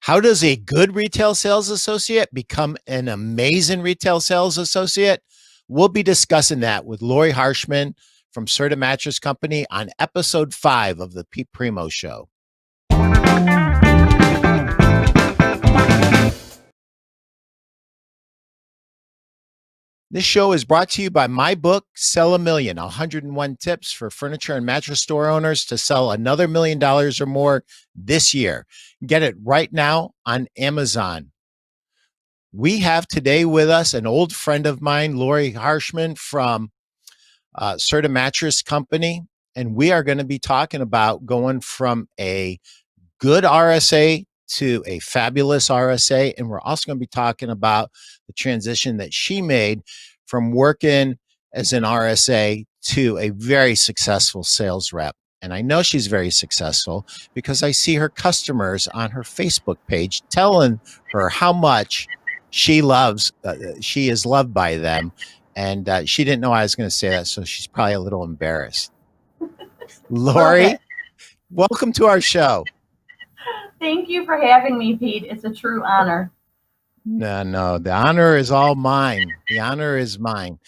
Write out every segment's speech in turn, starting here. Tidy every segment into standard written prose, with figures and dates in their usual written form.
How does a good retail sales associate become an amazing retail sales associate? We'll be discussing that with Lori Harshman from Serta Mattress Company on episode 5 of the Pete Primeau Show. This show is brought to you by my book, Sell a Million, 101 Tips for Furniture and Mattress Store Owners to Sell Another $1 Million or More this year. Get it right now on Amazon. We have today with us an old friend of mine, Lori Harshman from Serta Mattress Company, and we are going to be talking about going from a good RSA to a fabulous RSA, and we're also going to be talking about the transition that she made from working as an RSA to a very successful sales rep. And I know she's very successful because I see her customers on her Facebook page telling her how much she is loved by them. And she didn't know I was going to say that, so she's probably a little embarrassed. Lori, welcome to our show. Thank you for having me, Pete. It's a true honor. No, the honor is all mine. The honor is mine.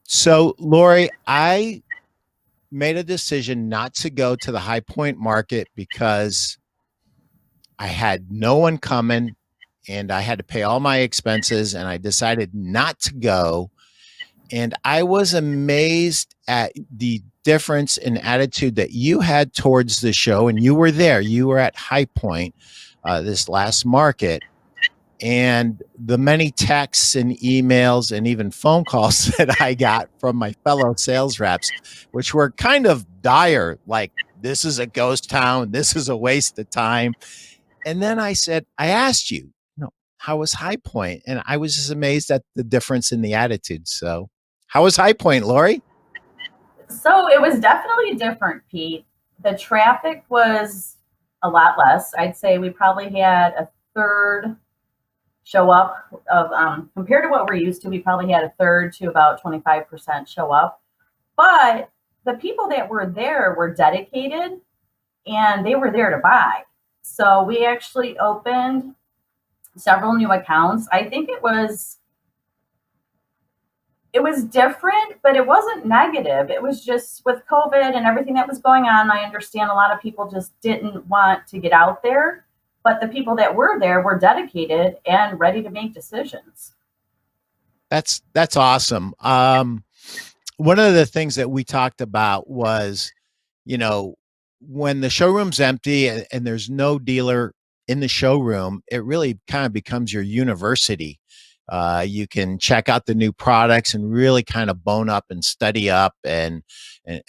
So, Lori, I made a decision not to go to the High Point market because I had no one coming and I had to pay all my expenses, and I decided not to go. And I was amazed at the difference in attitude that you had towards the show. And you were there. You were at High Point this last market. And the many texts and emails and even phone calls that I got from my fellow sales reps, which were kind of dire, like, this is a ghost town. This is a waste of time. And then I asked you, how was High Point? And I was just amazed at the difference in the attitude. So how was High Point, Lori? So it was definitely different, Pete. The traffic was a lot less. I'd say we probably had a third show up of, compared to what we're used to, we probably had a third to about 25% show up. But the people that were there were dedicated and they were there to buy. So we actually opened several new accounts. I think it was different, but it wasn't negative. It was just with COVID and everything that was going on. I understand a lot of people just didn't want to get out there, but the people that were there were dedicated and ready to make decisions. That's awesome. One of the things that we talked about was, when the showroom's empty and there's no dealer in the showroom, it really kind of becomes your university. You can check out the new products and really kind of bone up and study up and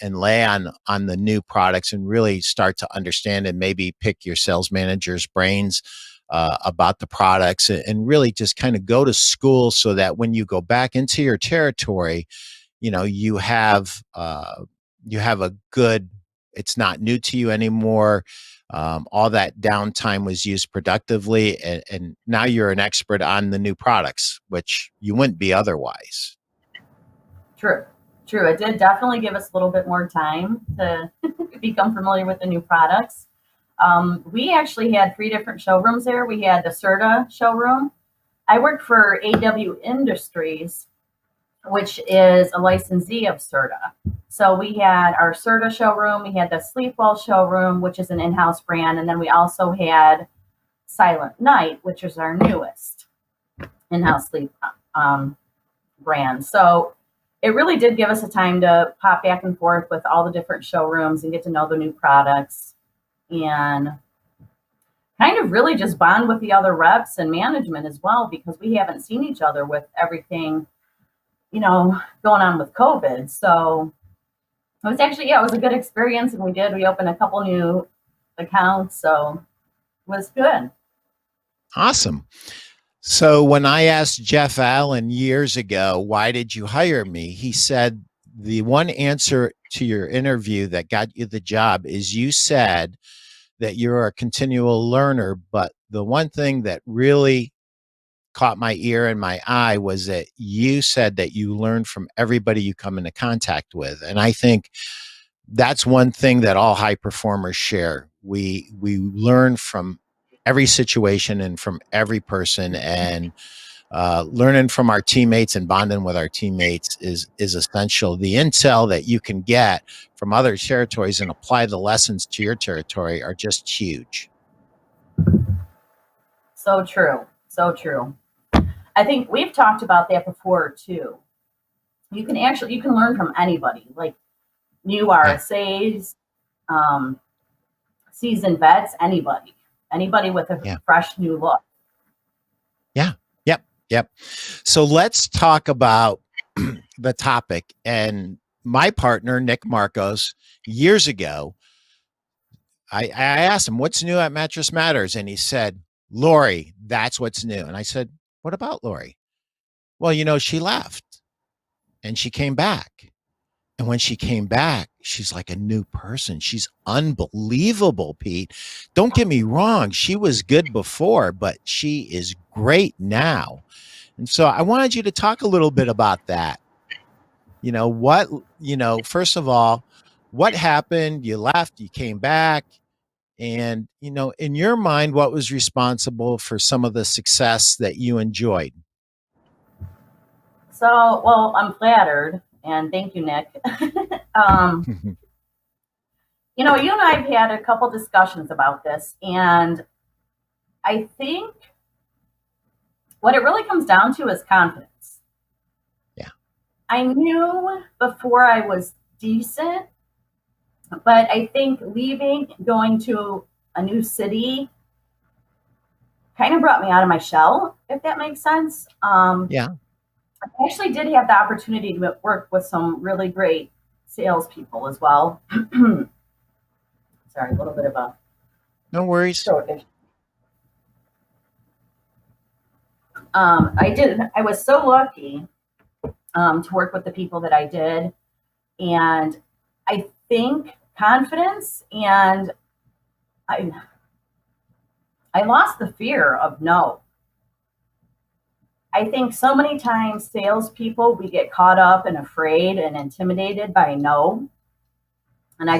lay on the new products and really start to understand and maybe pick your sales manager's brains about the products and really just kind of go to school so that when you go back into your territory, you have a good, it's not new to you anymore. All that downtime was used productively, and now you're an expert on the new products, which you wouldn't be otherwise. True. It did definitely give us a little bit more time to become familiar with the new products. We actually had 3 different showrooms there. We had the Serta showroom. I worked for AW Industries, which is a licensee of Serta. So we had our Serta showroom, we had the Sleepwell showroom, which is an in-house brand, and then we also had Silent Night, which is our newest in-house sleep brand. So it really did give us a time to pop back and forth with all the different showrooms and get to know the new products and kind of really just bond with the other reps and management as well, because we haven't seen each other with everything going on with COVID. So it was actually, it was a good experience. And we opened a couple new accounts. So it was good. Awesome. So when I asked Jeff Allen years ago, why did you hire me? He said, the one answer to your interview that got you the job is you said that you're a continual learner. But the one thing that really caught my ear and my eye was that you said that you learn from everybody you come into contact with. And I think that's one thing that all high performers share. We learn from every situation and from every person, and learning from our teammates and bonding with our teammates is essential. The intel that you can get from other territories and apply the lessons to your territory are just huge. So true. So true. I think we've talked about that before too. You can learn from anybody, like new RSAs, seasoned vets, anybody with a fresh new look. Yeah. Yep. So let's talk about the topic. And my partner, Nick Marcos, years ago, I asked him, what's new at Mattress Matters? And he said, Lori, that's what's new. And I said, what about Lori? Well, she left and she came back. And when she came back, she's like a new person. She's unbelievable, Pete. Don't get me wrong. She was good before, but she is great now. And so I wanted you to talk a little bit about that. First of all, what happened? You left, you came back. And, in your mind, what was responsible for some of the success that you enjoyed? So, well, I'm flattered, and thank you, Nick. You and I have had a couple discussions about this, and I think what it really comes down to is confidence. Yeah. I knew before I was decent, but I think leaving, going to a new city kind of brought me out of my shell, if that makes sense. Yeah. I actually did have the opportunity to work with some really great salespeople as well. Sorry, a little bit of a No worries. throat issue. I was so lucky to work with the people that I did. And I think confidence, and I lost the fear of no. I think so many times salespeople, we get caught up and afraid and intimidated by no. And I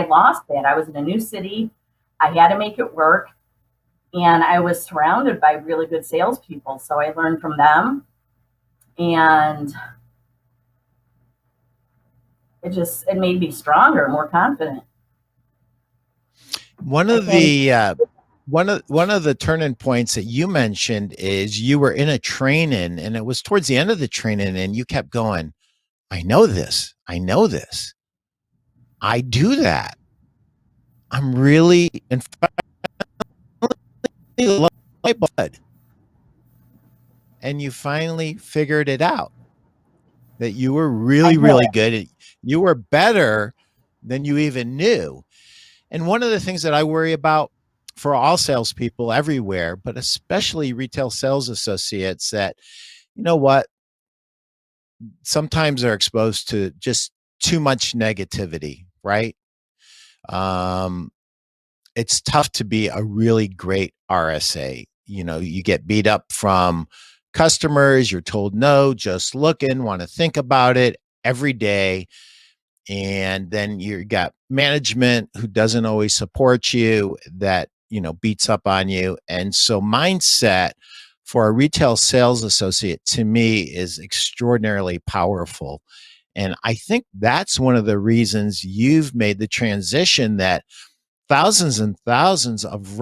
lost that. I was in a new city. I had to make it work. And I was surrounded by really good salespeople. So I learned from them. And it made me stronger, more confident. One of the turning points that you mentioned is you were in a training, and it was towards the end of the training, and you kept going, I know this. I do that. I'm really, in fact, my blood. And you finally figured it out, that you were really, really good. You were better than you even knew. And one of the things that I worry about for all salespeople everywhere, but especially retail sales associates, that, sometimes they're exposed to just too much negativity, right? It's tough to be a really great RSA. You get beat up from customers. You're told no, just looking, want to think about it every day. And then you got management who doesn't always support you, that, beats up on you. And so mindset for a retail sales associate, to me, is extraordinarily powerful. And I think that's one of the reasons you've made the transition that thousands and thousands of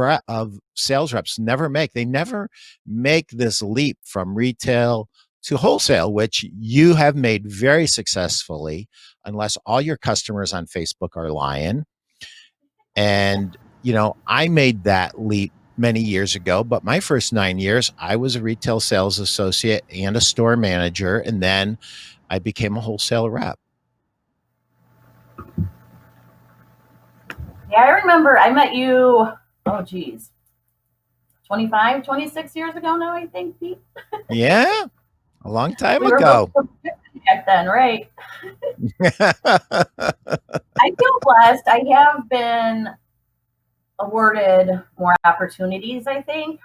sales reps never make. They never make this leap from retail to wholesale, which you have made very successfully, unless all your customers on Facebook are lying. And, I made that leap many years ago, but my first 9 years, I was a retail sales associate and a store manager. And then I became a wholesale rep. Yeah, I remember I met you, 25, 26 years ago now, I think, Pete. Yeah, a long time We were ago. both back then, right? I feel blessed. I have been awarded more opportunities, I think.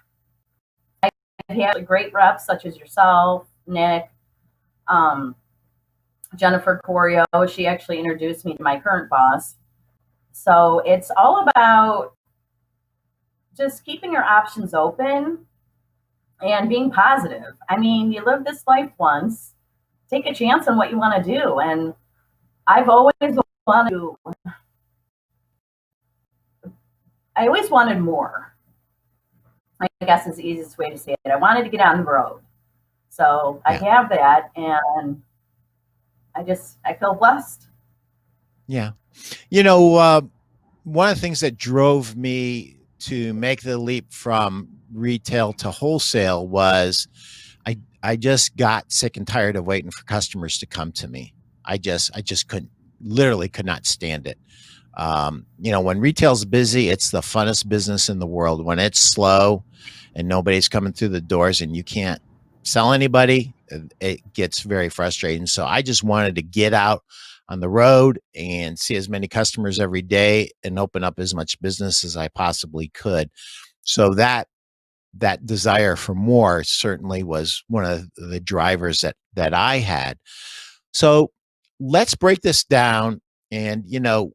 I've had great reps such as yourself, Nick, Jennifer Corio. She actually introduced me to my current boss. So it's all about just keeping your options open and being positive. I mean, you live this life once, take a chance on what you want to do. And I've always wanted to, I always wanted more. I guess is the easiest way to say it. I wanted to get on the road. So I have that, and I feel blessed. Yeah. You know, one of the things that drove me to make the leap from retail to wholesale was I just got sick and tired of waiting for customers to come to me. I just literally could not stand it. You know, when retail's busy, it's the funnest business in the world. When it's slow and nobody's coming through the doors and you can't sell anybody, it gets very frustrating. So I just wanted to get out on the road and see as many customers every day and open up as much business as I possibly could. So that desire for more certainly was one of the drivers that I had. So let's break this down. And you know,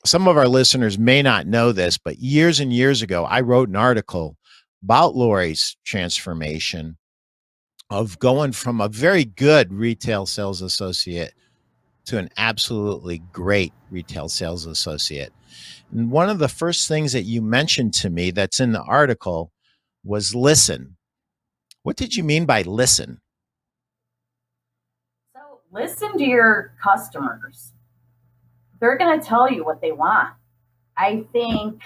some of our listeners may not know this, but years and years ago, I wrote an article about Lori's transformation of going from a very good retail sales associate to an absolutely great retail sales associate. And one of the first things that you mentioned to me that's in the article was listen. What did you mean by listen? So listen to your customers. They're going to tell you what they want. I think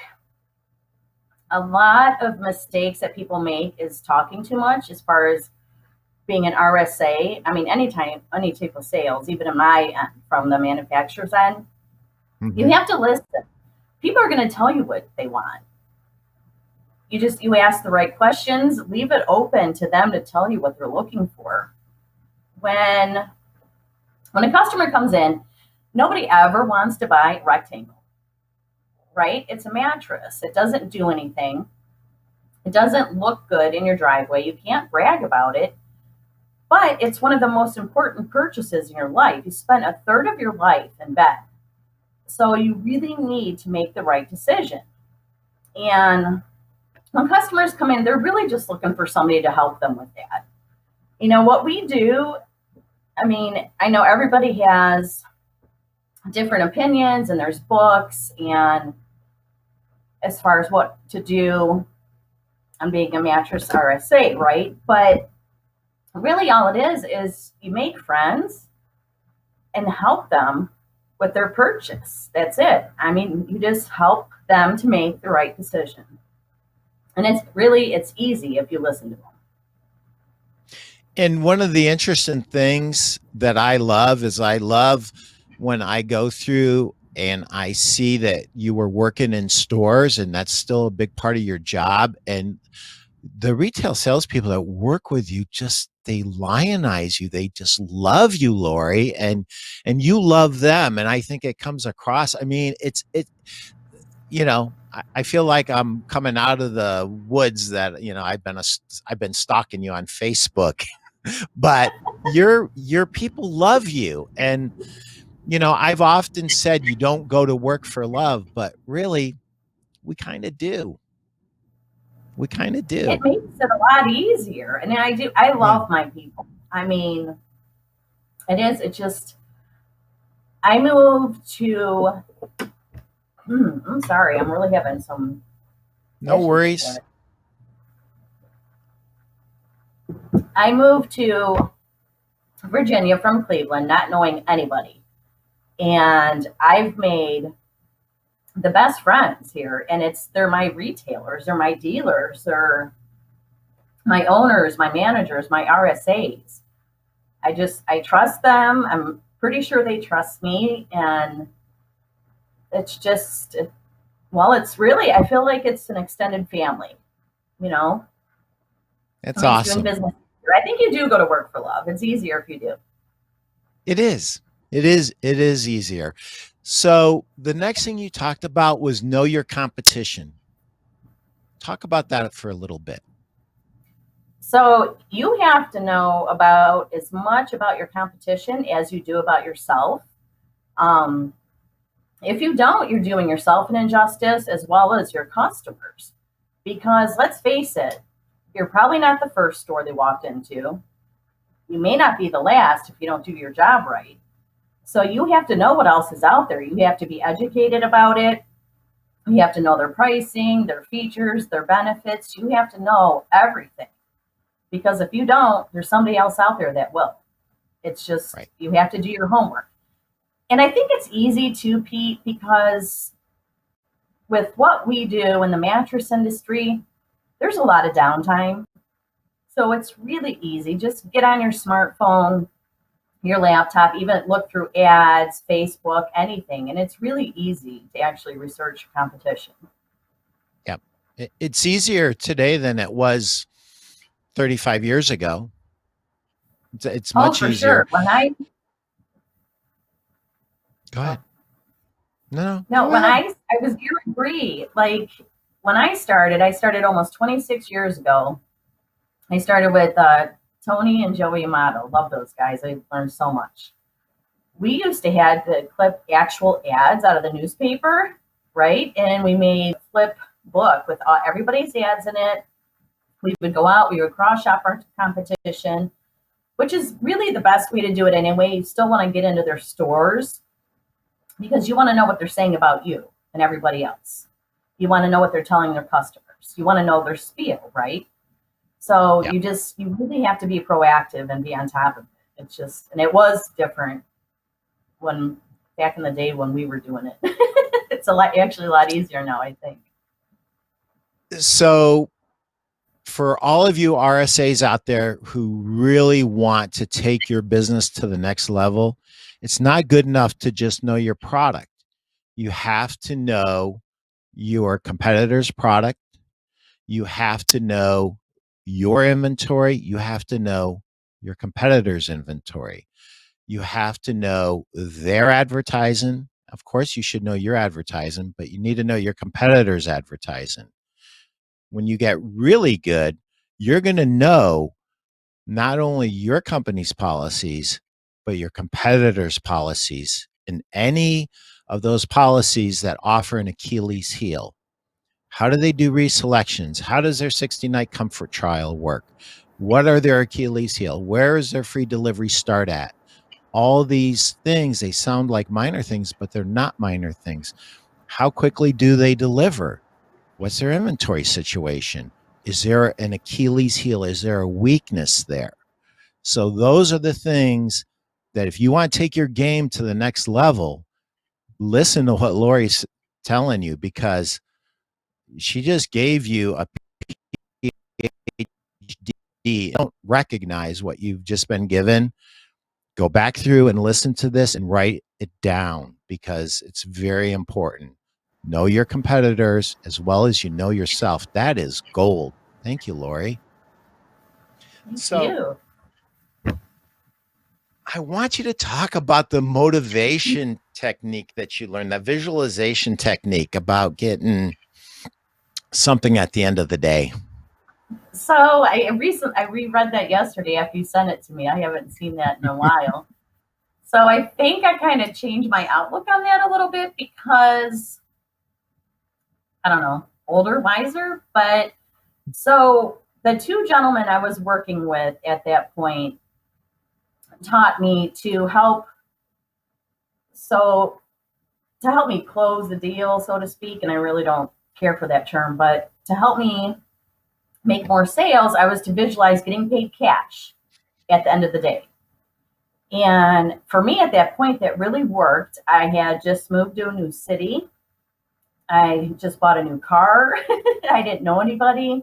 a lot of mistakes that people make is talking too much as far as being an RSA. I mean, any type of sales, even in my end, from the manufacturer's end, you have to listen. People are going to tell you what they want. You ask the right questions, leave it open to them to tell you what they're looking for. When a customer comes in, nobody ever wants to buy rectangle, right? It's a mattress. It doesn't do anything. It doesn't look good in your driveway. You can't brag about it, but it's one of the most important purchases in your life. You spend a third of your life in bed. So you really need to make the right decision. And when customers come in, they're really just looking for somebody to help them with that. You know, what we do, I mean, I know everybody has different opinions and there's books and as far as what to do on being a mattress RSA, right? But really all it is you make friends and help them with their purchase. That's it. I mean, you just help them to make the right decision. And it's easy if you listen to them. And one of the interesting things that I love is when I go through and I see that you were working in stores and that's still a big part of your job. And the retail salespeople that work with you they lionize you. They just love you, Lori, and you love them. And I think it comes across. I mean, you know, I feel like I'm coming out of the woods that, you know, I've been stalking you on Facebook, but your people love you. And, you know, I've often said you don't go to work for love, but really we kind of do. We kind of do. It makes it a lot easier. And I love my people. I mean, I moved to, I'm sorry, I'm really having some. No worries. I moved to Virginia from Cleveland, not knowing anybody. And I've made the best friends here. And they're my retailers, they're my dealers, they're my owners, my managers, my RSAs. I trust them. I'm pretty sure they trust me. And it's just, it's really, I feel like it's an extended family, you know? That's awesome. Doing business. I think you do go to work for love. It's easier if you do. It is. It is easier. So the next thing you talked about was know your competition. Talk about that for a little bit. So you have to know about as much about your competition as you do about yourself. If you don't, you're doing yourself an injustice as well as your customers, Because let's face it, you're probably not the first store they walked into. You may not be the last if you don't do your job right. So you have to know what else is out there. You have to be educated about it. You have to know their pricing, their features, their benefits. You have to know everything. Because if you don't, there's somebody else out there that will. It's just, Right. you have to do your homework. And I think it's easy too, Pete, because with what we do in the mattress industry, there's a lot of downtime. So it's really easy. Just get on your smartphone, your laptop, even look through ads, Facebook, anything. And it's really easy to actually research competition. Yep. It's easier today than it was 35 years ago. It's Oh, much for easier. sure. When I Go oh, ahead. No, no, go when ahead. I was you agree. Like when I started almost 26 years ago. I started with Tony and Joey Amato. Love those guys. I learned so much. We used to had to clip actual ads out of the newspaper, right? And we made a flip book with everybody's ads in it. We would go out, we would cross shop our competition, which is really the best way to do it anyway. You still want to get into their stores because you want to know what they're saying about you and everybody else. You want to know what they're telling their customers. You want to know their spiel, right? So Yep. you really have to be proactive and be on top of it. It's just, and it was different when back in the day when we were doing it. It's actually a lot easier now, I think. So, for all of you RSAs out there who really want to take your business to the next level, it's not good enough to just know your product. You have to know your competitor's product. You have to know your inventory. You have to know your competitor's inventory. You have to know their advertising. Of course, you should know your advertising, but you need to know your competitor's advertising. When you get really good, you're going to know not only your company's policies, but your competitors' policies and any of those policies that offer an Achilles heel. How do they do reselections? How does their 60-night comfort trial work? What are their Achilles heel? Where is their free delivery start at? All these things, they sound like minor things, but they're not minor things. How quickly do they deliver? What's their inventory situation? Is there an Achilles heel? Is there a weakness there? So those are the things that if you want to take your game to the next level, listen to what Lori's telling you, because she just gave you a PhD. Don't recognize what you've just been given. Go back through and listen to this and write it down, because it's very important. Know your competitors as well as you know yourself. That is gold. Thank you, Lori. Thank So you. I want you to talk about the motivation technique that you learned, that visualization technique about getting something at the end of the day. So I reread that yesterday after you sent it to me. I haven't seen that in a while. So I think I kind of changed my outlook on that a little bit because I don't know, older, wiser. But so the two gentlemen I was working with at that point taught me to help. So to help me close the deal, so to speak, and I really don't care for that term, but to help me make more sales, I was to visualize getting paid cash at the end of the day. And for me at that point, that really worked. I had just moved to a new city. I just bought a new car. I didn't know anybody.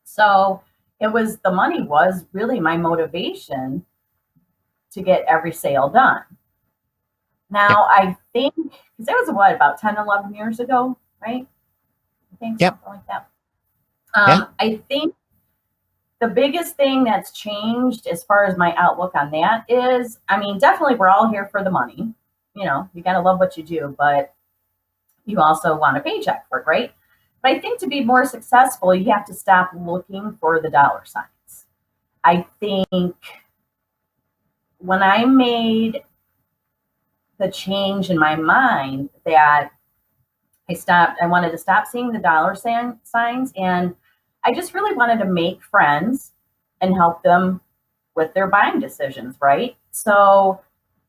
So the money was really my motivation to get every sale done. Yep. Now, I think, because that was what, about 10, 11 years ago, right? I think Yep. something like that. Yeah. I think the biggest thing that's changed as far as my outlook on that is, I mean, definitely we're all here for the money. You know, you got to love what you do, but you also want a paycheck for it, right? But I think to be more successful, you have to stop looking for the dollar signs. I think when I made the change in my mind that I wanted to stop seeing the dollar signs, and I just really wanted to make friends and help them with their buying decisions, right? So,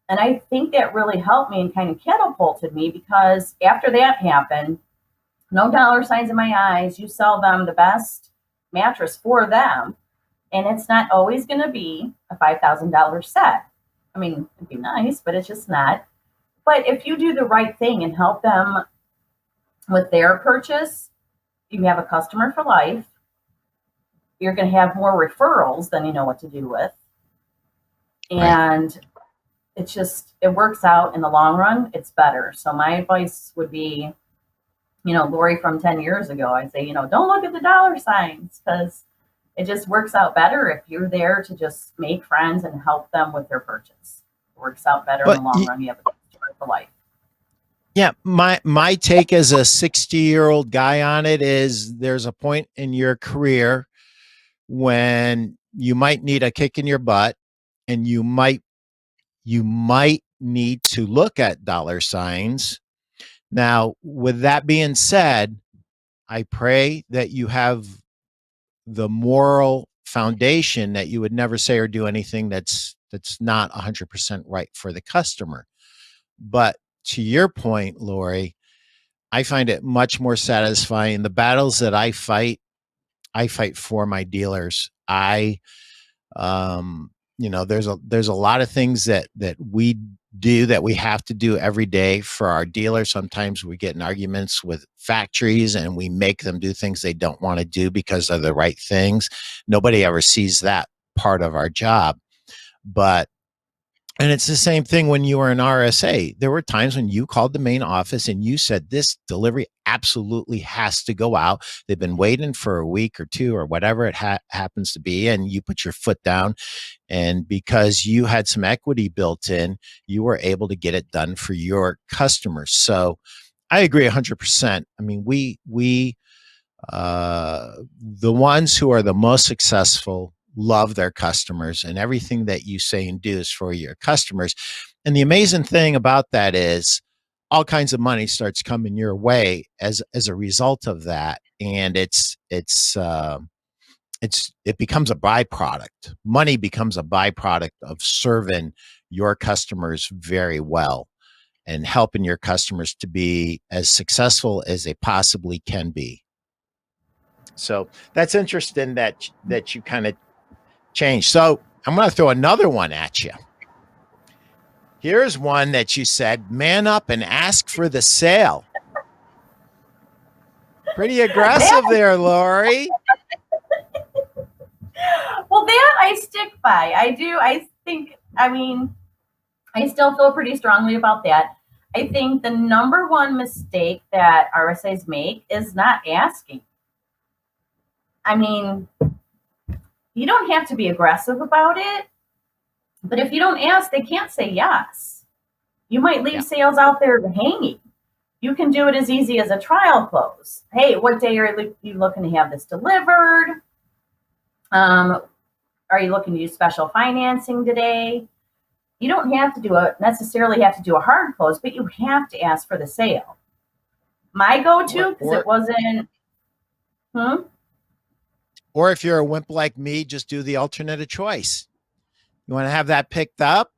and I think that really helped me and kind of catapulted me, because after that happened, no dollar signs in my eyes. You sell them the best mattress for them, and it's not always going to be a $5,000 set. I mean, it'd be nice, but it's just not. But if you do the right thing and help them with their purchase, you have a customer for life. You're going to have more referrals than you know what to do with. And right. It works out in the long run. It's better. So my advice would be, Lori from 10 years ago, I'd say, don't look at the dollar signs, because it just works out better if you're there to just make friends and help them with their purchase. It works out better in the long run. You have a customer for life. Yeah, my take as a 60-year-old guy on it is there's a point in your career when you might need a kick in your butt, and you might need to look at dollar signs. Now, with that being said, I pray that you have the moral foundation that you would never say or do anything that's not 100% right for the customer. But to your point, Lori, I find it much more satisfying. The battles that I fight for my dealers. There's a lot of things that we do that we have to do every day for our dealers. Sometimes we get in arguments with factories and we make them do things they don't want to do because they're the right things. Nobody ever sees that part of our job. And it's the same thing when you were in RSA. There were times when you called the main office and you said, this delivery absolutely has to go out. They've been waiting for a week or two or whatever it happens to be. And you put your foot down. And because you had some equity built in, you were able to get it done for your customers. So I agree 100%. I mean, the ones who are the most successful love their customers, and everything that you say and do is for your customers. And the amazing thing about that is all kinds of money starts coming your way as a result of that. And it becomes a byproduct. Money becomes a byproduct of serving your customers very well and helping your customers to be as successful as they possibly can be. So that's interesting that you kind of changed. So I'm going to throw another one at you. Here's one that you said, man up and ask for the sale. Pretty aggressive there, Lori. Well, that I stick by. I do. I still feel pretty strongly about that. I think the number one mistake that RSAs make is not asking. I mean, you don't have to be aggressive about it, but if you don't ask, they can't say yes. You might leave sales out there hanging. You can do it as easy as a trial close. Hey, what day are you looking to have this delivered? Are you looking to do special financing today? You don't have to necessarily have to do a hard close, but you have to ask for the sale. My go-to, because it wasn't, Or if you're a wimp like me, just do the alternate of choice. You want to have that picked up?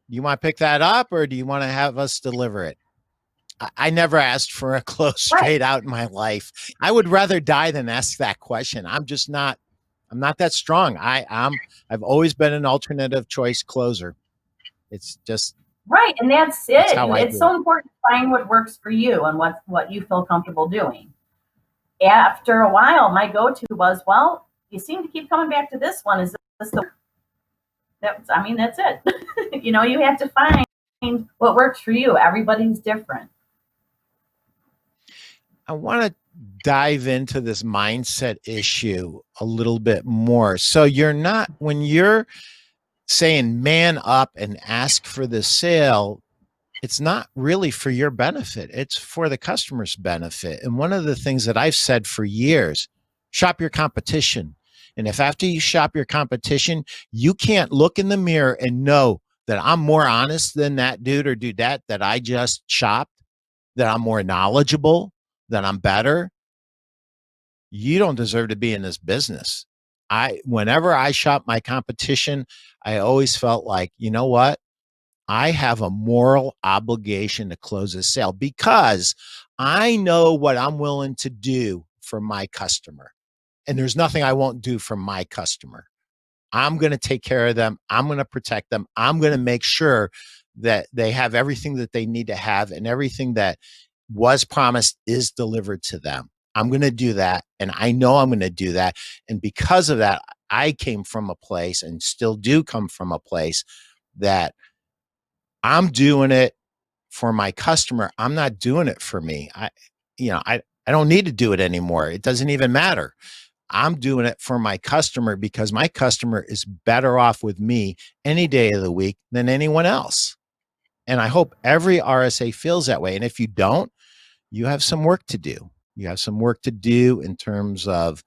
You want to pick that up, or do you want to have us deliver it? I never asked for a close straight out in my life. I would rather die than ask that question. I'm not that strong. I've always been an alternative choice closer. It's just right, and that's it. It's so important to find what works for you and what you feel comfortable doing. After a while, my go-to was, well, you seem to keep coming back to this one. Is this the? That's it. You have to find what works for you. Everybody's different. I want to dive into this mindset issue a little bit more. So when you're saying man up and ask for the sale, it's not really for your benefit. It's for the customer's benefit. And one of the things that I've said for years, shop your competition. And if after you shop your competition, you can't look in the mirror and know that I'm more honest than that dude or dudette that I just shopped, that I'm more knowledgeable, that I'm better, you don't deserve to be in this business. Whenever I shop my competition, I always felt like, you know what? I have a moral obligation to close a sale because I know what I'm willing to do for my customer. And there's nothing I won't do for my customer. I'm going to take care of them. I'm going to protect them. I'm going to make sure that they have everything that they need to have and everything that was promised is delivered to them. I'm going to do that. And I know I'm going to do that. And because of that, I came from a place and still do come from a place that I'm doing it for my customer. I'm not doing it for me. I don't need to do it anymore. It doesn't even matter. I'm doing it for my customer because my customer is better off with me any day of the week than anyone else. And I hope every RSA feels that way. And if you don't, you have some work to do. You have some work to do in terms of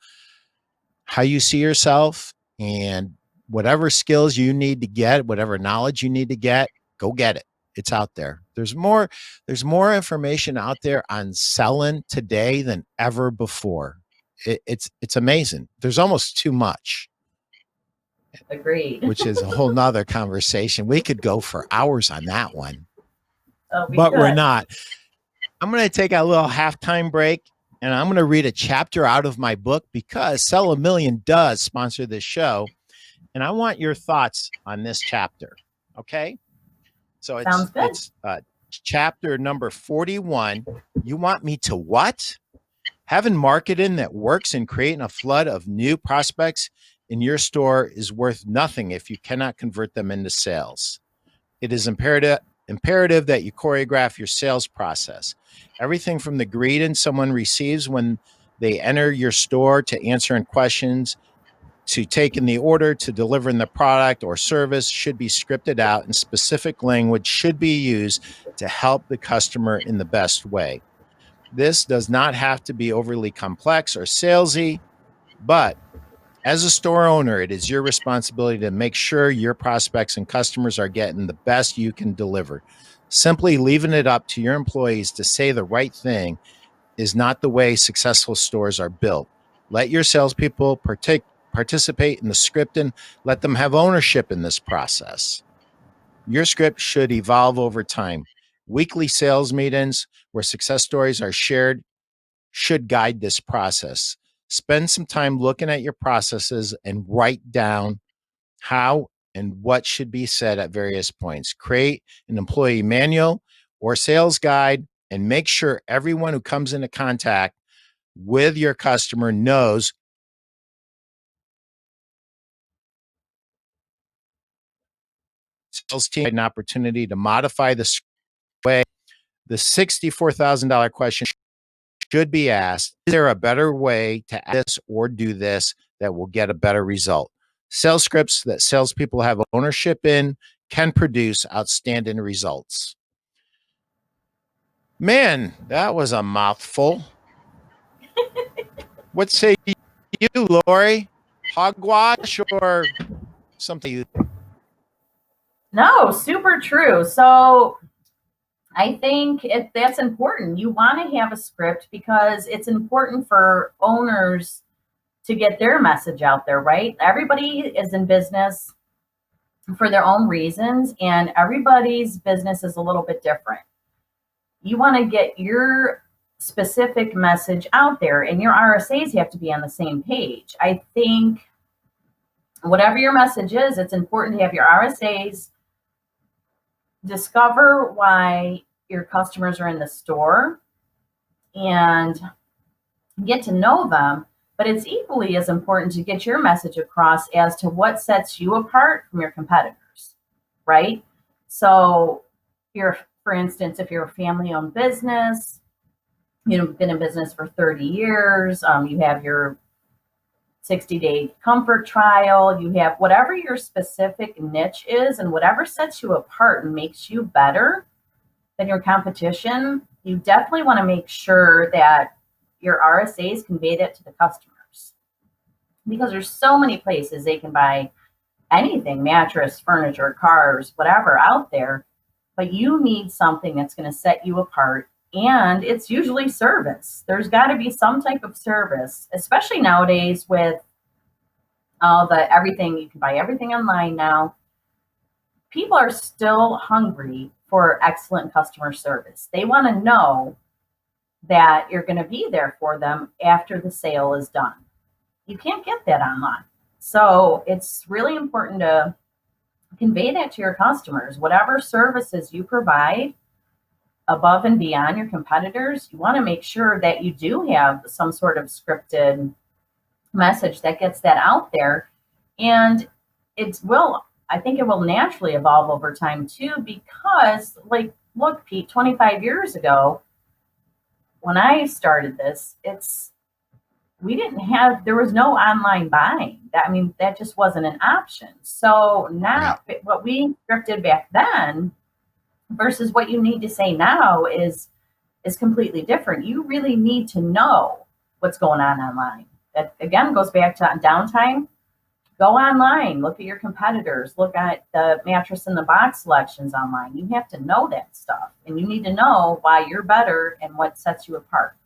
how you see yourself and whatever skills you need to get, whatever knowledge you need to get, go get it. It's out there. There's more information out there on selling today than ever before. It's amazing. There's almost too much. Agreed. Which is a whole nother conversation. We could go for hours on that one. But we're not. I'm going to take a little halftime break and I'm going to read a chapter out of my book because Sell a Million does sponsor this show. And I want your thoughts on this chapter. Okay. So it's chapter number 41. You want me to what? Having marketing that works and creating a flood of new prospects in your store is worth nothing if you cannot convert them into sales. It is imperative that you choreograph your sales process. Everything from the greeting someone receives when they enter your store to answering questions to taking the order to delivering the product or service should be scripted out, and specific language should be used to help the customer in the best way. This does not have to be overly complex or salesy, but as a store owner, it is your responsibility to make sure your prospects and customers are getting the best you can deliver. Simply leaving it up to your employees to say the right thing is not the way successful stores are built. Let your salespeople participate in the script and let them have ownership in this process. Your script should evolve over time. Weekly sales meetings where success stories are shared should guide this process. Spend some time looking at your processes and write down how and what should be said at various points. Create an employee manual or sales guide and make sure everyone who comes into contact with your customer knows sales team had an opportunity to modify the way. The $64,000 question should be asked, is there a better way to add this or do this that will get a better result? Sales scripts that salespeople have ownership in can produce outstanding results. Man, that was a mouthful. What say you, Lori? Hogwash or something? No, super true. So I think that's important. You want to have a script because it's important for owners to get their message out there, right? Everybody is in business for their own reasons, and everybody's business is a little bit different. You want to get your specific message out there, and your RSAs have to be on the same page. I think whatever your message is, it's important to have your RSAs discover why your customers are in the store and get to know them. But it's equally as important to get your message across as to what sets you apart from your competitors, right? So, for instance, if you're a family-owned business, you've been in business for 30 years, you have your 60-day comfort trial, you have whatever your specific niche is, and whatever sets you apart and makes you better than your competition, you definitely want to make sure that your RSAs convey that to the customers. Because there's so many places they can buy anything, mattress, furniture, cars, whatever out there, but you need something that's going to set you apart and it's usually service. There's got to be some type of service, especially nowadays with all the everything. You can buy everything online now. People are still hungry for excellent customer service. They want to know that you're going to be there for them after the sale is done. You can't get that online. So it's really important to convey that to your customers. Whatever services you provide above and beyond your competitors, you want to make sure that you do have some sort of scripted message that gets that out there. And I think it will naturally evolve over time too, because like, look, Pete, 25 years ago, when I started this, there was no online buying. That just wasn't an option. So now what we scripted back then versus what you need to say now is completely different. You really need to know what's going on online. That again goes back to downtime. Go online, look at your competitors, look at the mattress in the box selections online. You have to know that stuff, and you need to know why you're better and what sets you apart.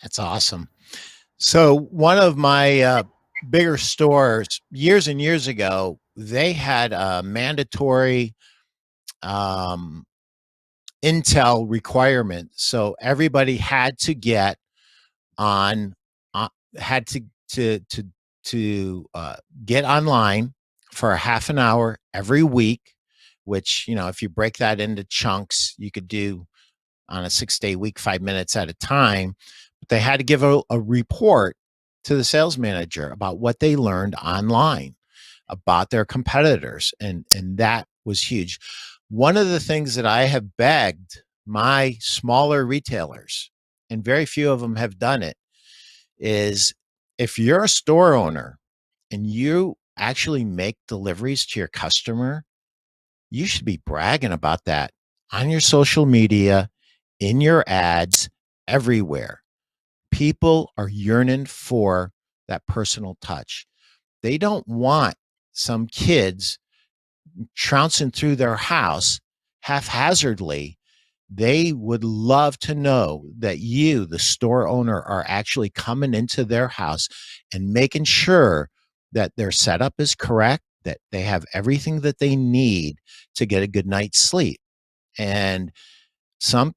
That's awesome. So one of my bigger stores years and years ago, they had a mandatory Intel requirement. So everybody had to get on, had to get online for a half an hour every week, which, if you break that into chunks, you could do on a 6-day week, 5 minutes at a time. But they had to give a report to the sales manager about what they learned online about their competitors. And that was huge. One of the things that I have begged my smaller retailers, and very few of them have done it, is if you're a store owner and you actually make deliveries to your customer, you should be bragging about that on your social media, in your ads, everywhere. People are yearning for that personal touch. They don't want some kids trouncing through their house haphazardly. They would love to know that you, the store owner, are actually coming into their house and making sure that their setup is correct, that they have everything that they need to get a good night's sleep. And some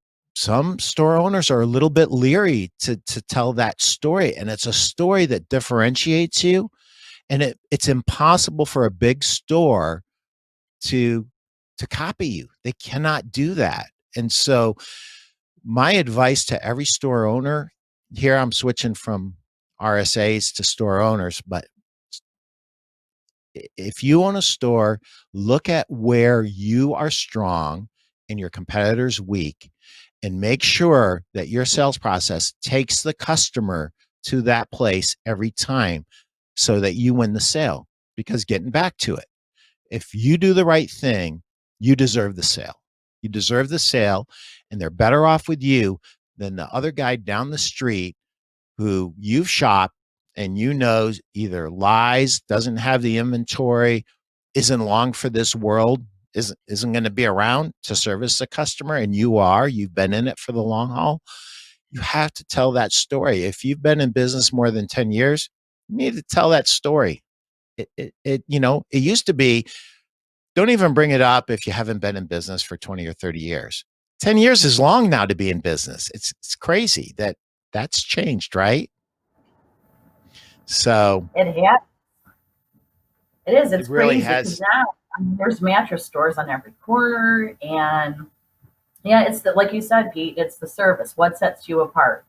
store owners are a little bit leery to tell that story, and it's a story that differentiates you. And it's impossible for a big store to copy you. They cannot do that. And so my advice to every store owner here, I'm switching from RSAs to store owners, but if you own a store, look at where you are strong and your competitors weak, and make sure that your sales process takes the customer to that place every time so that you win the sale. Because getting back to it, if you do the right thing, you deserve the sale. You deserve the sale, and they're better off with you than the other guy down the street who you've shopped and either lies, doesn't have the inventory, isn't long for this world, isn't going to be around to service the customer, and you've been in it for the long haul. You have to tell that story. If you've been in business more than 10 years, you need to tell that story. It used to be, don't even bring it up if you haven't been in business for 20 or 30 years. 10 years is long now to be in business. It's crazy that's changed, right? So It has. It is. it It's really crazy because has. now there's mattress stores on every corner, and yeah, like you said, Pete. It's the service. What sets you apart?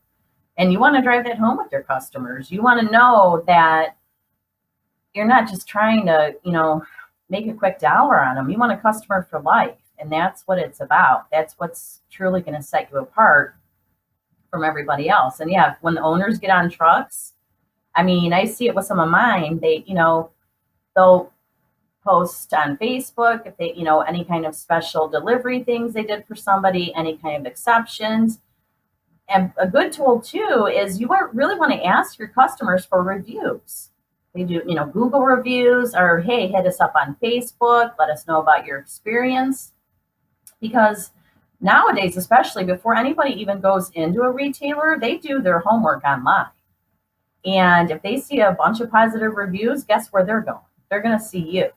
And you want to drive that home with your customers. You want to know that you're not just trying to, make a quick dollar on them. You want a customer for life, and that's what it's about. That's what's truly going to set you apart from everybody else. And yeah, when the owners get on trucks, I see it with some of mine. They'll post on Facebook if they, any kind of special delivery things they did for somebody, any kind of exceptions. And a good tool too is you really want to ask your customers for reviews. They do, Google reviews, or hey, hit us up on Facebook. Let us know about your experience, because Nowadays, especially before anybody even goes into a retailer, they do their homework online. And if they see a bunch of positive reviews, guess where they're going? They're going to see you,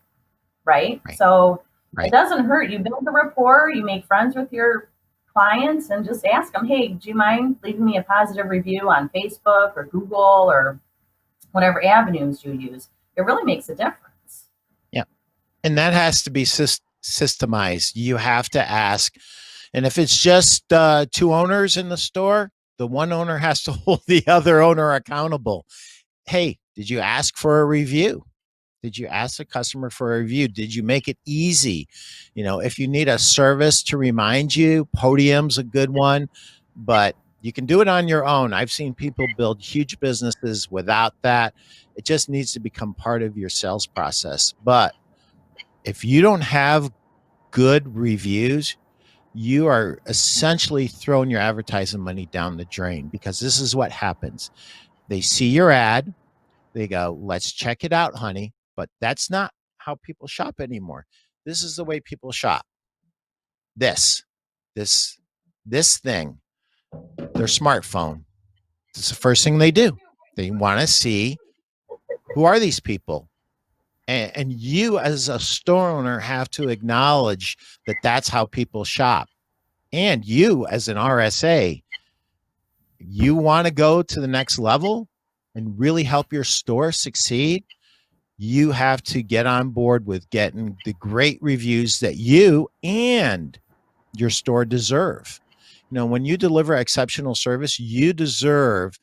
right? Right. So it Right. doesn't hurt. You build the rapport, you make friends with your clients, and just ask them, hey, do you mind leaving me a positive review on Facebook or Google or whatever avenues you use? It really makes a difference. Yeah. And that has to be systemized. You have to ask. And if it's just two owners in the store, the one owner has to hold the other owner accountable. Hey, did you ask for a review? Did you ask the customer for a review? Did you make it easy? If you need a service to remind you, Podium's a good one, but you can do it on your own. I've seen people build huge businesses without that. It just needs to become part of your sales process. But if you don't have good reviews, you are essentially throwing your advertising money down the drain, because this is what happens. They see your ad, they go, let's check it out, honey. But that's not how people shop anymore. This is the way people shop. This, this, this thing, their smartphone. It's the first thing they do. They want to see, who are these people? And you, as a store owner, have to acknowledge that that's how people shop. And you, as an RSA, you want to go to the next level and really help your store succeed, you have to get on board with getting the great reviews that you and your store deserve. When you deliver exceptional service, you deserve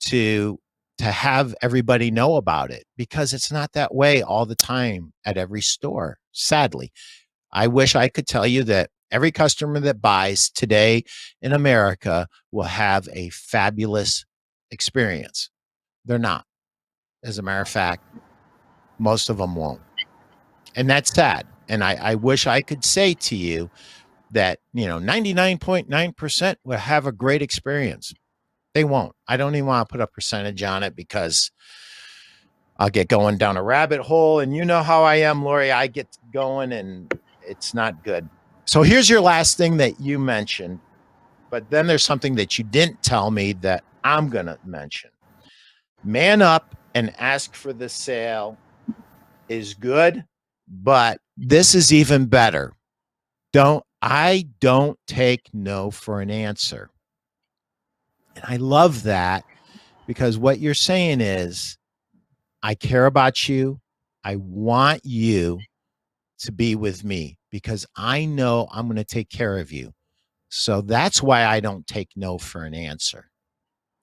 to have everybody know about it, because it's not that way all the time at every store. Sadly, I wish I could tell you that every customer that buys today in America will have a fabulous experience. They're not. As a matter of fact, most of them won't. And that's sad. And I wish I could say to you that, 99.9% will have a great experience. They won't. I don't even want to put a percentage on it, because I'll get going down a rabbit hole. And you know how I am, Lori. I get going and it's not good. So here's your last thing that you mentioned. But then there's something that you didn't tell me that I'm going to mention. Man up and ask for the sale is good, but this is even better. I don't take no for an answer. And I love that, because what you're saying is, I care about you. I want you to be with me, because I know I'm going to take care of you. So that's why I don't take no for an answer.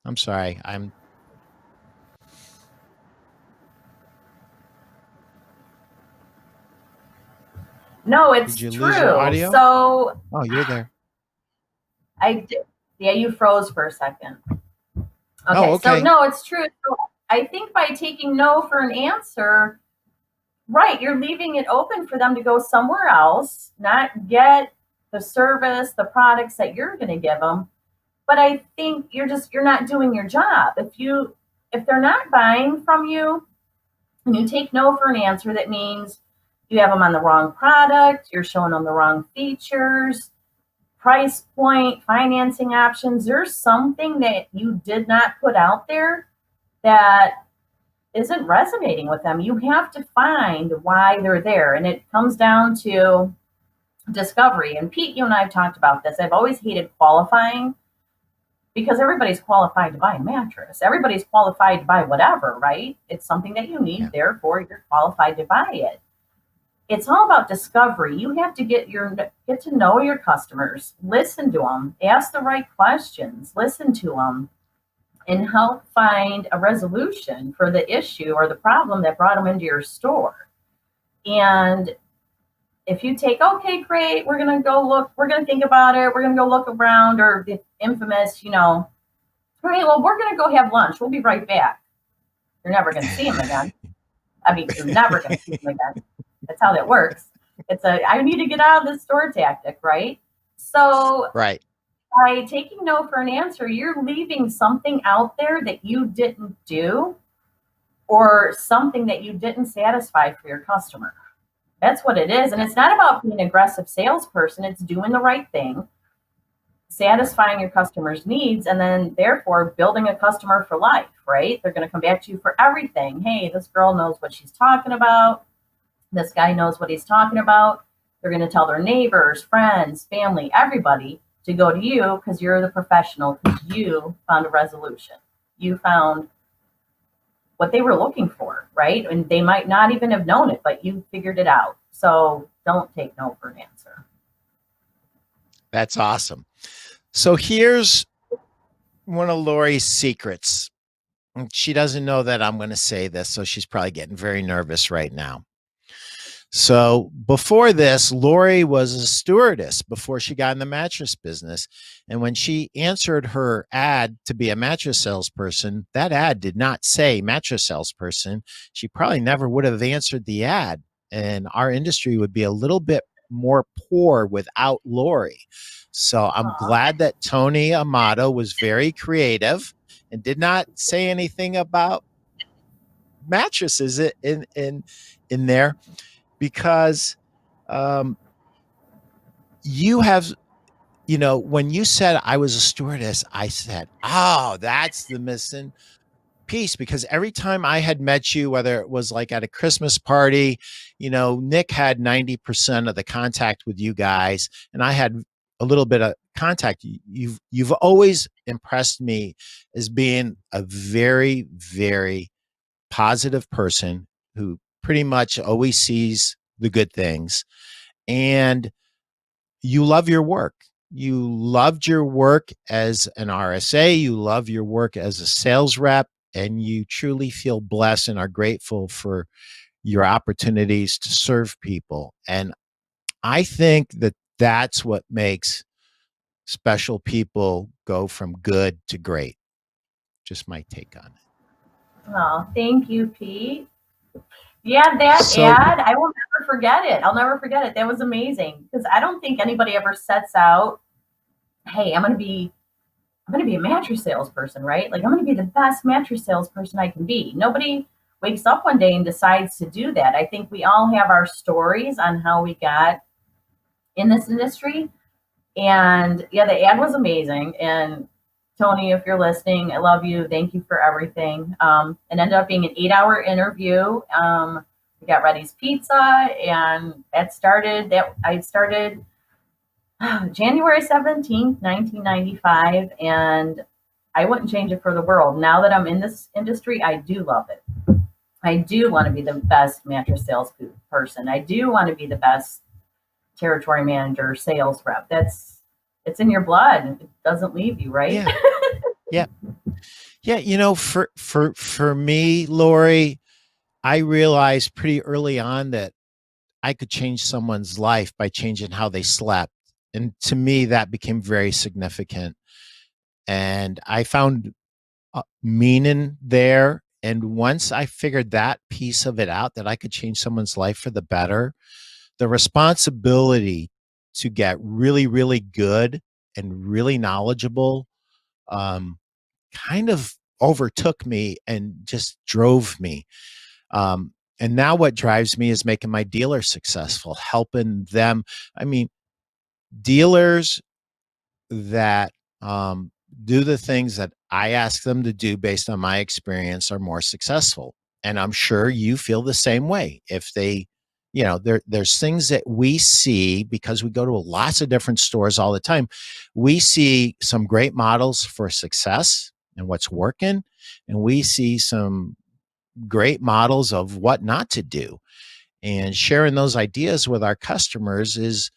I'm sorry. No, Did it's you lose your true. audio? So Oh, you're there. I did. Yeah, you froze for a second. Oh, Okay, so okay. no, it's true. So I think by taking no for an answer, right, you're leaving it open for them to go somewhere else, not get the service, the products that you're going to give them. But I think you're not doing your job. If they're not buying from you and you take no for an answer, that means you have them on the wrong product, you're showing them the wrong features, price point, financing options. There's something that you did not put out there that isn't resonating with them. You have to find why they're there. And it comes down to discovery. And Pete, you and I have talked about this. I've always hated qualifying, because everybody's qualified to buy a mattress. Everybody's qualified to buy whatever, right? It's something that you need, Yeah. therefore you're qualified to buy it. It's all about discovery. You have to get to know your customers, listen to them, ask the right questions, listen to them, and help find a resolution for the issue or the problem that brought them into your store. And if you take, okay, great, we're going to go look, we're going to think about it, we're going to go look around, or the infamous, all right, well, we're going to go have lunch. We'll be right back. You're never going to see them again. I mean, you're never going to see them again. That's how that works. I need to get out of this store tactic, right? So Right. by taking no for an answer, you're leaving something out there that you didn't do, or something that you didn't satisfy for your customer. That's what it is. And it's not about being an aggressive salesperson. It's doing the right thing, satisfying your customers' needs, and then therefore building a customer for life, right? They're going to come back to you for everything. Hey, this girl knows what she's talking about. This guy knows what he's talking about. They're going to tell their neighbors, friends, family, everybody to go to you because you're the professional, because you found a resolution. You found what they were looking for, right? And they might not even have known it, but you figured it out. So don't take no for an answer. That's awesome. So here's one of Lori's secrets. She doesn't know that I'm going to say this, so she's probably getting very nervous right now. So before this, Lori was a stewardess before she got in the mattress business. And when she answered her ad to be a mattress salesperson, that ad did not say mattress salesperson. She probably never would have answered the ad. And our industry would be a little bit more poor without Lori. So I'm glad that Tony Amato was very creative and did not say anything about mattresses in there, because you have, when you said I was a stewardess, I said, oh, that's the missing piece, because every time I had met you, whether it was like at a Christmas party, Nick had 90% of the contact with you guys, and I had a little bit of contact. You've always impressed me as being a very, very positive person who pretty much always sees the good things, and you love your work. You loved your work as an RSA. You love your work as a sales rep, and you truly feel blessed and are grateful for your opportunities to serve people. And I think that that's what makes special people go from good to great. Just my take on it. Oh, thank you, Pete. Yeah, that ad, I will never forget it. I'll never forget it. That was amazing because I don't think anybody ever sets out, hey, I'm going to be a mattress salesperson, right? Like I'm going to be the best mattress salesperson I can be. Nobody wakes up one day and decides to do that. I think we all have our stories on how we got in this industry. And yeah, the ad was amazing. And Tony, if you're listening, I love you. Thank you for everything. It ended up being an 8-hour interview. We got Reddy's Pizza, and I started January 17th, 1995, and I wouldn't change it for the world. Now that I'm in this industry, I do love it. I do want to be the best mattress sales person. I do want to be the best territory manager, sales rep. It's in your blood. It doesn't leave you, right? Yeah. Yeah. For me, Lori, I realized pretty early on that I could change someone's life by changing how they slept. And to me, that became very significant. And I found meaning there. And once I figured that piece of it out, that I could change someone's life for the better, the responsibility to get really, really good and really knowledgeable kind of overtook me and just drove me. And now what drives me is making my dealers successful, helping them. I mean, dealers that do the things that I ask them to do based on my experience are more successful. And I'm sure you feel the same way. If they, there's things that we see because we go to lots of different stores all the time. We see some great models for success and what's working, and we see some great models of what not to do. And sharing those ideas with our customers is,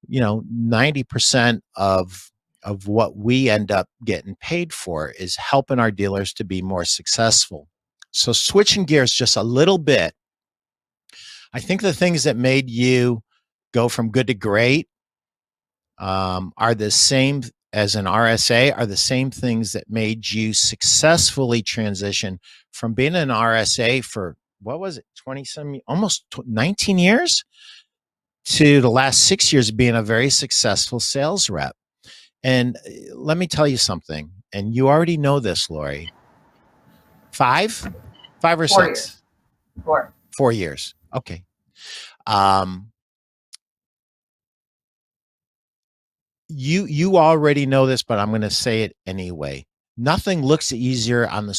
90% of what we end up getting paid for is helping our dealers to be more successful. So switching gears just a little bit, I think the things that made you go from good to great are the same as an RSA, are the same things that made you successfully transition from being an RSA for, what was it, 20 some, almost 19 years, to the last 6 years being a very successful sales rep. And let me tell you something, and you already know this, Lori. 5 or 6? 4 years. 4 years. Okay. Um, you already know this, but I'm going to say it anyway. Nothing looks easier on the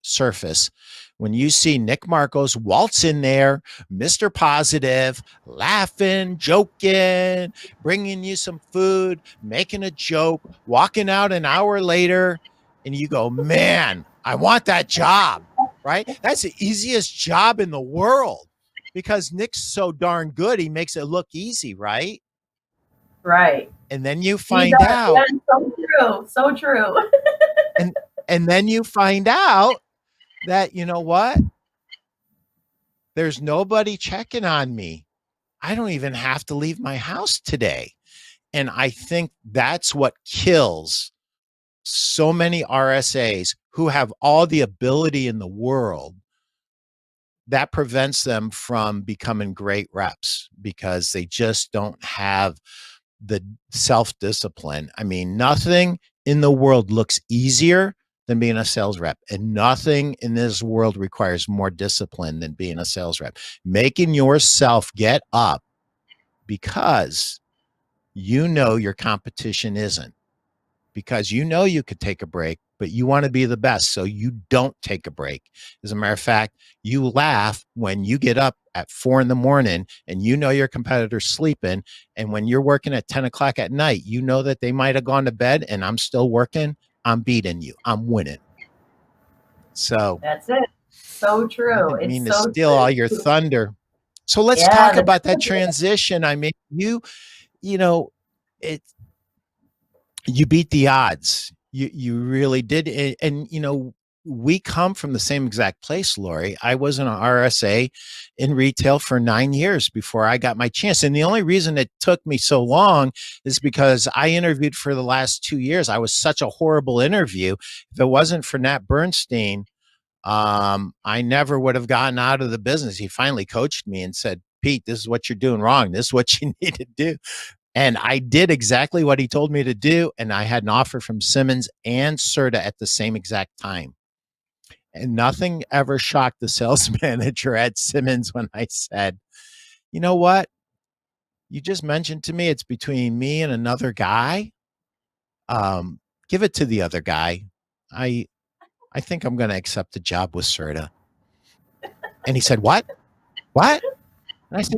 surface when you see Nick Marcos waltz in there, Mr. Positive, laughing, joking, bringing you some food, making a joke, walking out an hour later, and you go, man, I want that job, right? That's the easiest job in the world because Nick's so darn good. He makes it look easy, right? Right. And then you He find does. out, Yeah, so true. So true. and and then you find out that, you know what? There's nobody checking on me. I don't even have to leave my house today. And I think that's what kills so many RSAs who have all the ability in the world. That prevents them from becoming great reps because they just don't have the self-discipline. I mean, nothing in the world looks easier than being a sales rep, and nothing in this world requires more discipline than being a sales rep. Making yourself get up because you know your competition isn't, because you know you could take a break, but you want to be the best, so you don't take a break. As a matter of fact, you laugh when you get up at 4 a.m. and you know your competitor's sleeping. And when you're working at 10 o'clock at night, you know that they might have gone to bed and I'm still working. I'm beating you. I'm winning. So That's it. So I true. didn't It's mean to so steal all your true. thunder. So let's Yeah. talk about that transition. I mean, you know, it you beat the odds. You really did. And you know, we come from the same exact place, Lori. I was an RSA in retail for 9 years before I got my chance. And the only reason it took me so long is because I interviewed for the last 2 years. I was such a horrible interview. If it wasn't for Nat Bernstein, I never would have gotten out of the business. He finally coached me and said, Pete, this is what you're doing wrong. This is what you need to do. And I did exactly what he told me to do. And I had an offer from Simmons and Serta at the same exact time. And nothing ever shocked the sales manager at Simmons when I said, you know what? You just mentioned to me it's between me and another guy. Give it to the other guy. I I think I'm going to accept the job with Serta. And he said, what? What? And I said,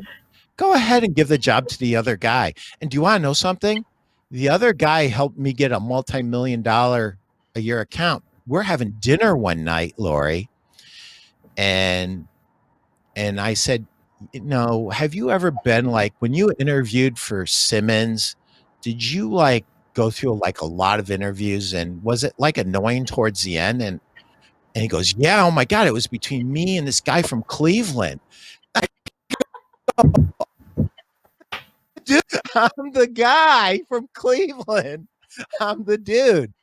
go ahead and give the job to the other guy. And do you want to know something? The other guy helped me get a multi-million-dollar a year account. We're having dinner one night, Lori, and I said, you know, have you ever been like when you interviewed for Simmons, did you like go through like a lot of interviews and was it like annoying towards the end? And he goes, yeah, oh my God, it was between me and this guy from Cleveland. Dude, I'm the guy from Cleveland. I'm the dude.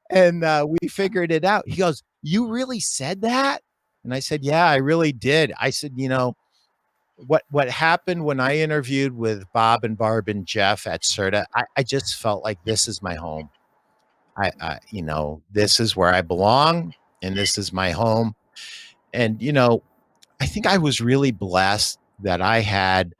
And we figured it out. He goes, you really said that? And I said, yeah, I really did. I said, you know, what happened when I interviewed with Bob and Barb and Jeff at Serta, I just felt like this is my home. You know, this is where I belong and this is my home. And, you know, I think I was really blessed that I had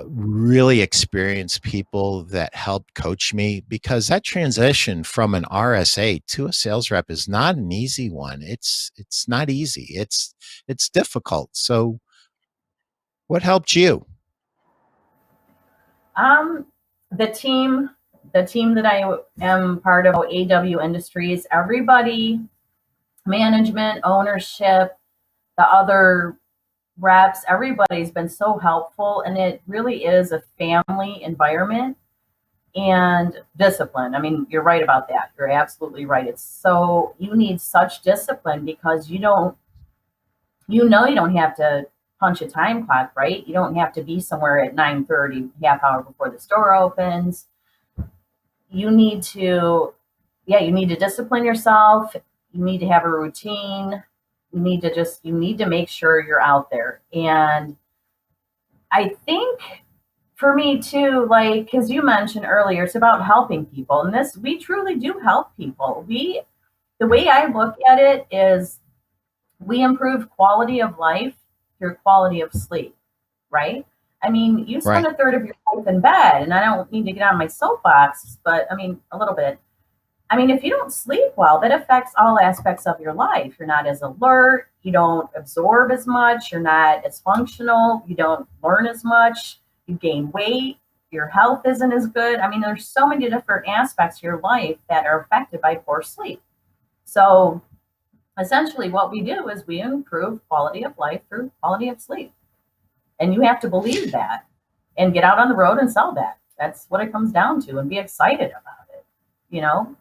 really experienced people that helped coach me, because that transition from an RSA to a sales rep is not an easy one. It's not easy. It's difficult. So what helped you? Um, the team, the team that I am part of, AW Industries, everybody, management, ownership, the other reps, everybody's been so helpful, and it really is a family environment and discipline. I mean, you're right about that. You're absolutely right. It's so you need such discipline because you don't have to punch a time clock, right? You don't have to be somewhere at 9:30, half hour before the store opens. You need to, yeah, you need to discipline yourself. You need to have a routine. You need to make sure you're out there. And I think for me too, like, because you mentioned earlier, it's about helping people. And this, we truly do help people. The way I look at it is we improve quality of life through quality of sleep. right? I mean, you spend Right. a third of your life in bed, and I don't need to get on my soapbox, but I mean, a little bit. I mean, if you don't sleep well, that affects all aspects of your life. You're not as alert, you don't absorb as much, you're not as functional, you don't learn as much, you gain weight, your health isn't as good. I mean, there's so many different aspects of your life that are affected by poor sleep. So essentially what we do is we improve quality of life through quality of sleep. And you have to believe that and get out on the road and sell that. That's what it comes down to, and be excited about it, you know?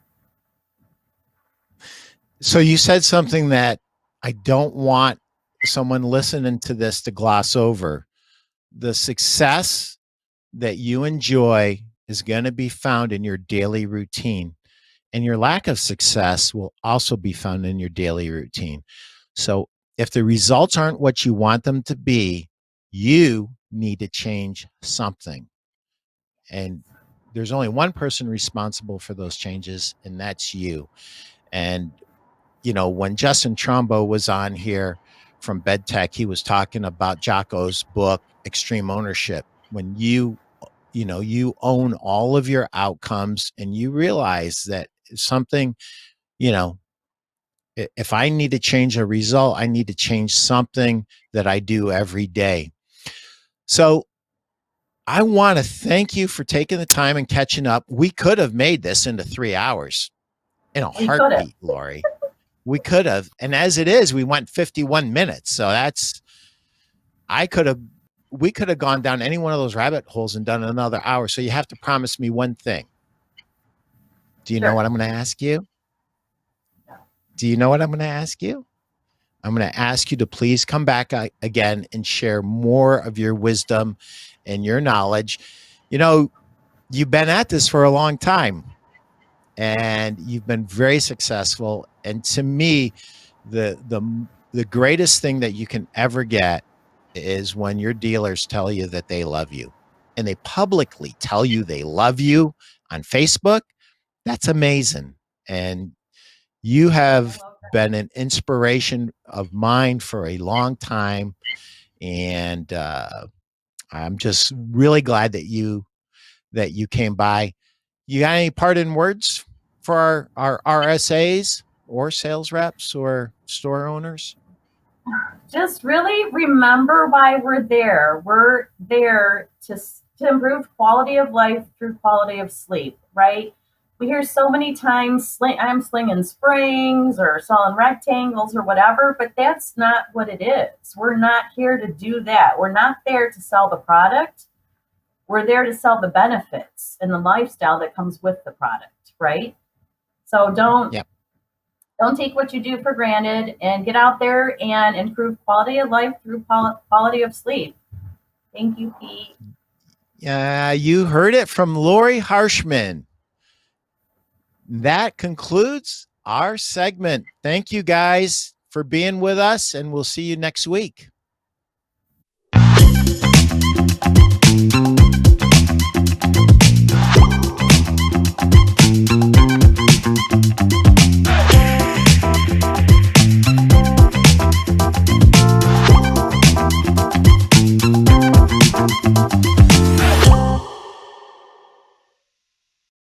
So you said something that I don't want someone listening to this to gloss over. The success that you enjoy is going to be found in your daily routine, and your lack of success will also be found in your daily routine. So if the results aren't what you want them to be, you need to change something. And there's only one person responsible for those changes, and that's you. And when Justin Trumbo was on here from BedTech, he was talking about Jocko's book, Extreme Ownership. When you own all of your outcomes and you realize that something, you know, if I need to change a result, I need to change something that I do every day. So I want to thank you for taking the time and catching up. We could have made this into 3 hours in a We could have. heartbeat, Lori. We could have. And as it is, we went 51 minutes. So I could have, we could have gone down any one of those rabbit holes and done another hour. So you have to promise me one thing. Do you know Sure. what I'm going to ask you? Do you know what I'm going to ask you? I'm going to ask you to please come back again and share more of your wisdom and your knowledge. You've been at this for a long time and you've been very successful. And to me, the greatest thing that you can ever get is when your dealers tell you that they love you and they publicly tell you they love you on Facebook. That's amazing. And you I have love that. been an inspiration of mine for a long time. And I'm just really glad that you came by. You got any parting words for our RSAs or sales reps or store owners? Just really remember why we're there. We're there to improve quality of life through quality of sleep, right? We hear so many times, I'm slinging springs or selling rectangles or whatever, but that's not what it is. We're not here to do that. We're not there to sell the product. We're there to sell the benefits and the lifestyle that comes with the product, right? So Yep. don't take what you do for granted and get out there and improve quality of life through quality of sleep. Thank you, Pete. Yeah, you heard it from Lori Harshman. That concludes our segment. Thank you guys for being with us, and we'll see you next week.